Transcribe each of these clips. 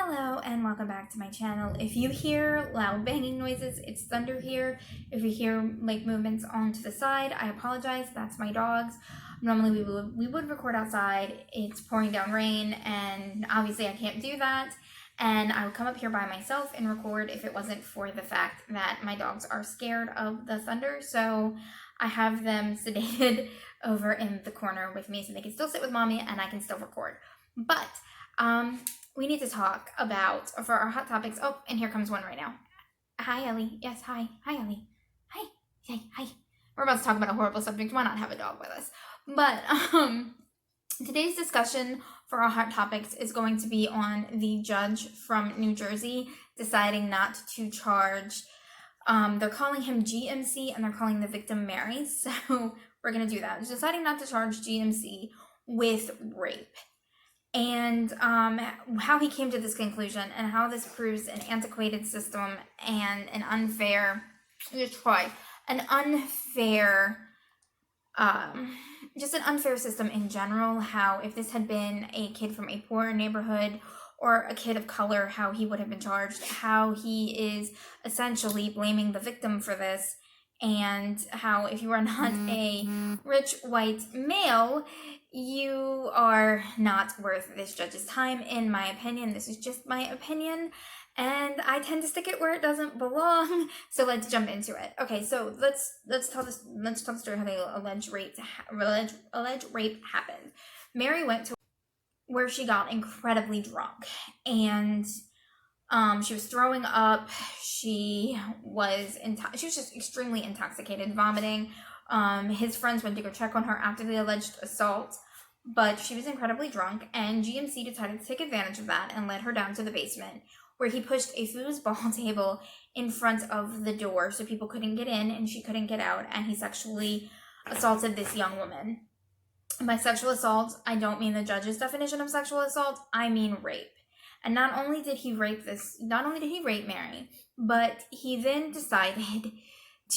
Hello and welcome back to my channel. If you hear loud banging noises, it's thunder here. If you hear like movements on to the side, I apologize. That's my dogs. Normally we would record outside. It's pouring down rain and obviously I can't do that. And I would come up here by myself and record if it wasn't for the fact that my dogs are scared of the thunder. So I have them sedated over in the corner with me so they can still sit with mommy and I can still record. But we need to talk about, for our hot topics, oh, and here comes one right now. Hi, Ellie. Yes, hi. Hi, Ellie. Hi. Hi. We're about to talk about a horrible subject. Why not have a dog with us? But today's discussion for our hot topics is going to be on the judge from New Jersey deciding not to charge, they're calling him GMC and they're calling the victim Mary. So we're going to do that. Deciding not to charge GMC with rape. And how he came to this conclusion and how this proves an antiquated system and an unfair, just an unfair system in general. How if this had been a kid from a poor neighborhood or a kid of color, how he would have been charged, how he is essentially blaming the victim for this, and how if you are not a rich white male, you are not worth this judge's time, in my opinion. This is just my opinion, and I tend to stick it where it doesn't belong. So let's jump into it. Okay, so let's tell the story how the alleged rape happened. Mary went to where she got incredibly drunk, and she was throwing up. She was just extremely intoxicated, vomiting. His friends went to go check on her after the alleged assault, but she was incredibly drunk, and GMC decided to take advantage of that and led her down to the basement, where he pushed a foosball table in front of the door so people couldn't get in and she couldn't get out, and he sexually assaulted this young woman. By sexual assault, I don't mean the judge's definition of sexual assault, I mean rape. And not only did he rape Mary, but he then decided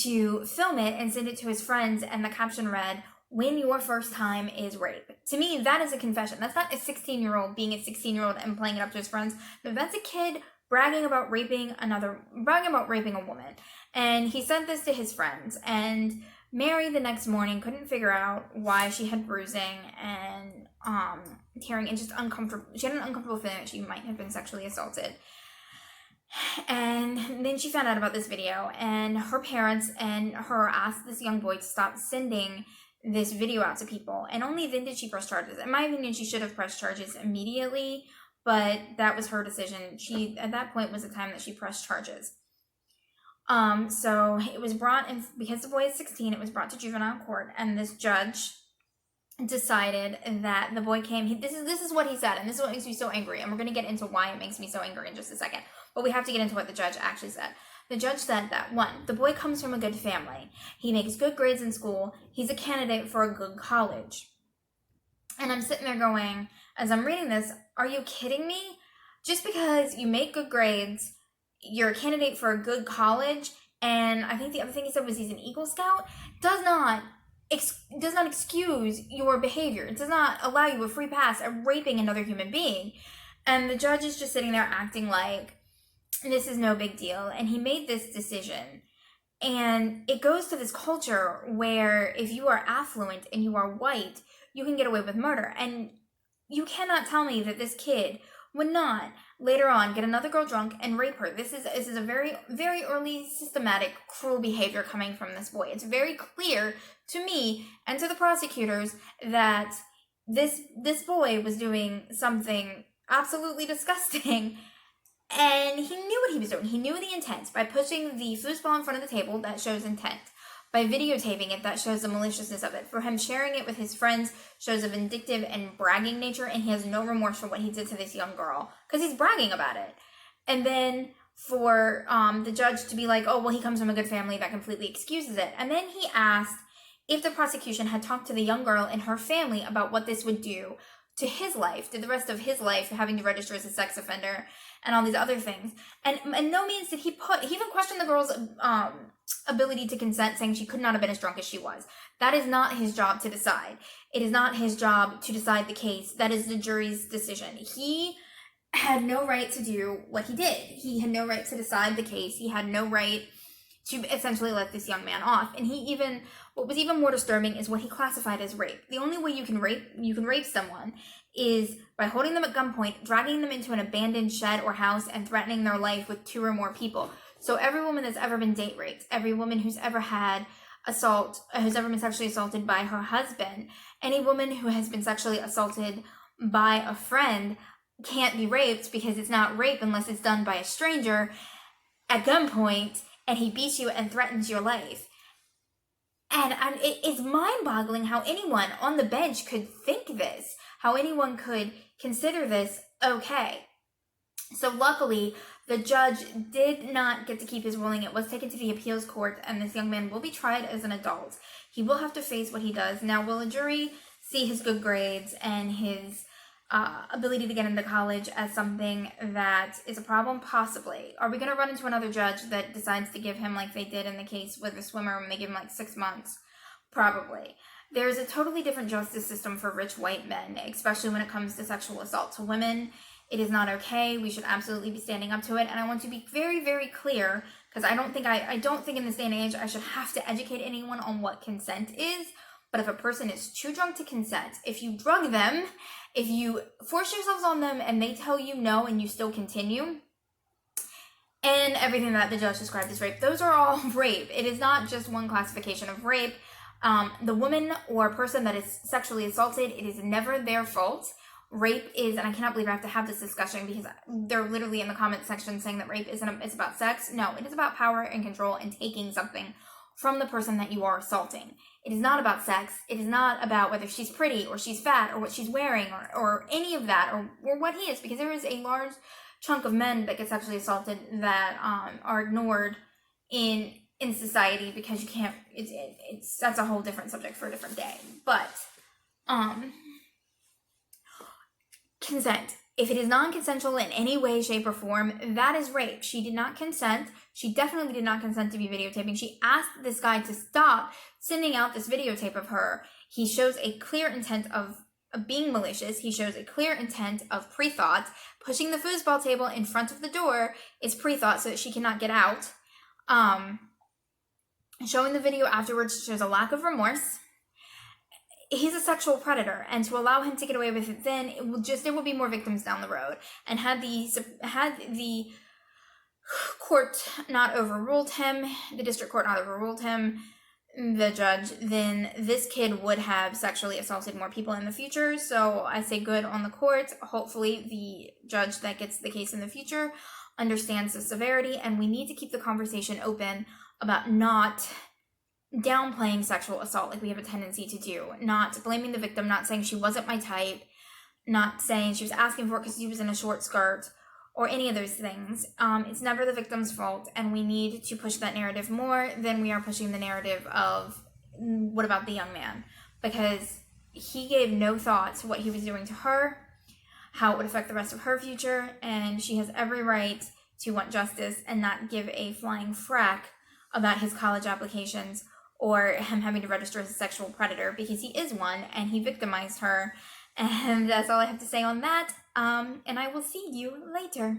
to film it and send it to his friends, and the caption read, "When your first time is rape." To me, that is a confession. That's not a 16-year-old being a 16-year-old and playing it up to his friends. No, that's a kid bragging about raping a woman. And he sent this to his friends, and Mary the next morning couldn't figure out why she had bruising and tearing and just uncomfortable. She had an uncomfortable feeling that she might have been sexually assaulted. And then she found out about this video, and her parents and her asked this young boy to stop sending this video out to people, and only then did she press charges. In my opinion, she should have pressed charges immediately, but that was her decision. She, at that point, was the time that she pressed charges. So it was brought in, because the boy is 16, it was brought to juvenile court, and this judge decided that the boy came, this is what he said, and this is what makes me so angry, and we're going to get into why it makes me so angry in just a second, but we have to get into what the judge actually said. The judge said that, 1, the boy comes from a good family, he makes good grades in school, he's a candidate for a good college. And I'm sitting there going, as I'm reading this, are you kidding me? Just because you make good grades, you're a candidate for a good college, and I think the other thing he said was he's an Eagle Scout, does not excuse your behavior. It does not allow you a free pass at raping another human being. And the judge is just sitting there acting like this is no big deal. And he made this decision. And it goes to this culture where if you are affluent and you are white, you can get away with murder. And you cannot tell me that this kid would not later on get another girl drunk and rape her. This is a very, very early systematic cruel behavior coming from this boy. It's very clear to me and to the prosecutors that this boy was doing something absolutely disgusting, and he knew what he was doing. He knew the intent. By pushing the foosball in front of the table, that shows intent. By videotaping it, that shows the maliciousness of it. For him sharing it with his friends shows a vindictive and bragging nature, and he has no remorse for what he did to this young girl, because he's bragging about it. And then for the judge to be like, oh, well, he comes from a good family, that completely excuses it. And then he asked if the prosecution had talked to the young girl and her family about what this would do to his life, to the rest of his life, having to register as a sex offender and all these other things. And in no means did he even questioned the girl's ability to consent, saying she could not have been as drunk as she was. That is not his job to decide. It is not his job to decide the case. That is the jury's decision. He had no right to do what he did. He had no right to decide the case. He had no right to essentially let this young man off. And what was even more disturbing is what he classified as rape. The only way you can rape someone is by holding them at gunpoint, dragging them into an abandoned shed or house, and threatening their life with 2 or more people. So every woman that's ever been date raped, every woman who's ever been sexually assaulted by her husband, any woman who has been sexually assaulted by a friend can't be raped, because it's not rape unless it's done by a stranger at gunpoint and he beats you and threatens your life. And it's mind-boggling how anyone on the bench could think this, how anyone could consider this okay. So luckily, the judge did not get to keep his ruling. It was taken to the appeals court, and this young man will be tried as an adult. He will have to face what he does. Now, will a jury see his good grades and his ability to get into college as something that is a problem? Possibly. Are we going to run into another judge that decides to give him, like they did in the case with the swimmer, and they give him like 6 months? Probably. There's a totally different justice system for rich white men, especially when it comes to sexual assault to women. It is not okay. We should absolutely be standing up to it. And I want to be very, very clear, because I don't think in this day and age I should have to educate anyone on what consent is. But if a person is too drunk to consent, if you drug them, if you force yourselves on them and they tell you no and you still continue, and everything that the judge described as rape, those are all rape. It is not just one classification of rape. The woman or person that is sexually assaulted, it is never their fault. Rape is, and I cannot believe I have to have this discussion because they're literally in the comment section saying that rape it's about sex. No, it is about power and control and taking something from the person that you are assaulting. It is not about sex. It is not about whether she's pretty or she's fat or what she's wearing or any of that or what he is, because there is a large chunk of men that get sexually assaulted that are ignored in society because you can't, that's a whole different subject for a different day. But consent. If it is non-consensual in any way, shape, or form, that is rape. She did not consent. She definitely did not consent to be videotaping. She asked this guy to stop sending out this videotape of her. He shows a clear intent of being malicious. He shows a clear intent of pre-thought. Pushing the foosball table in front of the door is pre-thought so that she cannot get out. Showing the video afterwards shows a lack of remorse. He's a sexual predator, and to allow him to get away with it, then there will be more victims down the road. And had the court not overruled him, the district court not overruled him, the judge, then this kid would have sexually assaulted more people in the future. So I say good on the court. Hopefully the judge that gets the case in the future understands the severity, and we need to keep the conversation open about not downplaying sexual assault like we have a tendency to do, not blaming the victim, not saying she wasn't my type, not saying she was asking for it because she was in a short skirt, or any of those things. It's never the victim's fault, and we need to push that narrative more than we are pushing the narrative of what about the young man, because he gave no thought to what he was doing to her, how it would affect the rest of her future, and she has every right to want justice and not give a flying frack about his college applications or him having to register as a sexual predator, because he is one and he victimized her. And that's all I have to say on that. And I will see you later.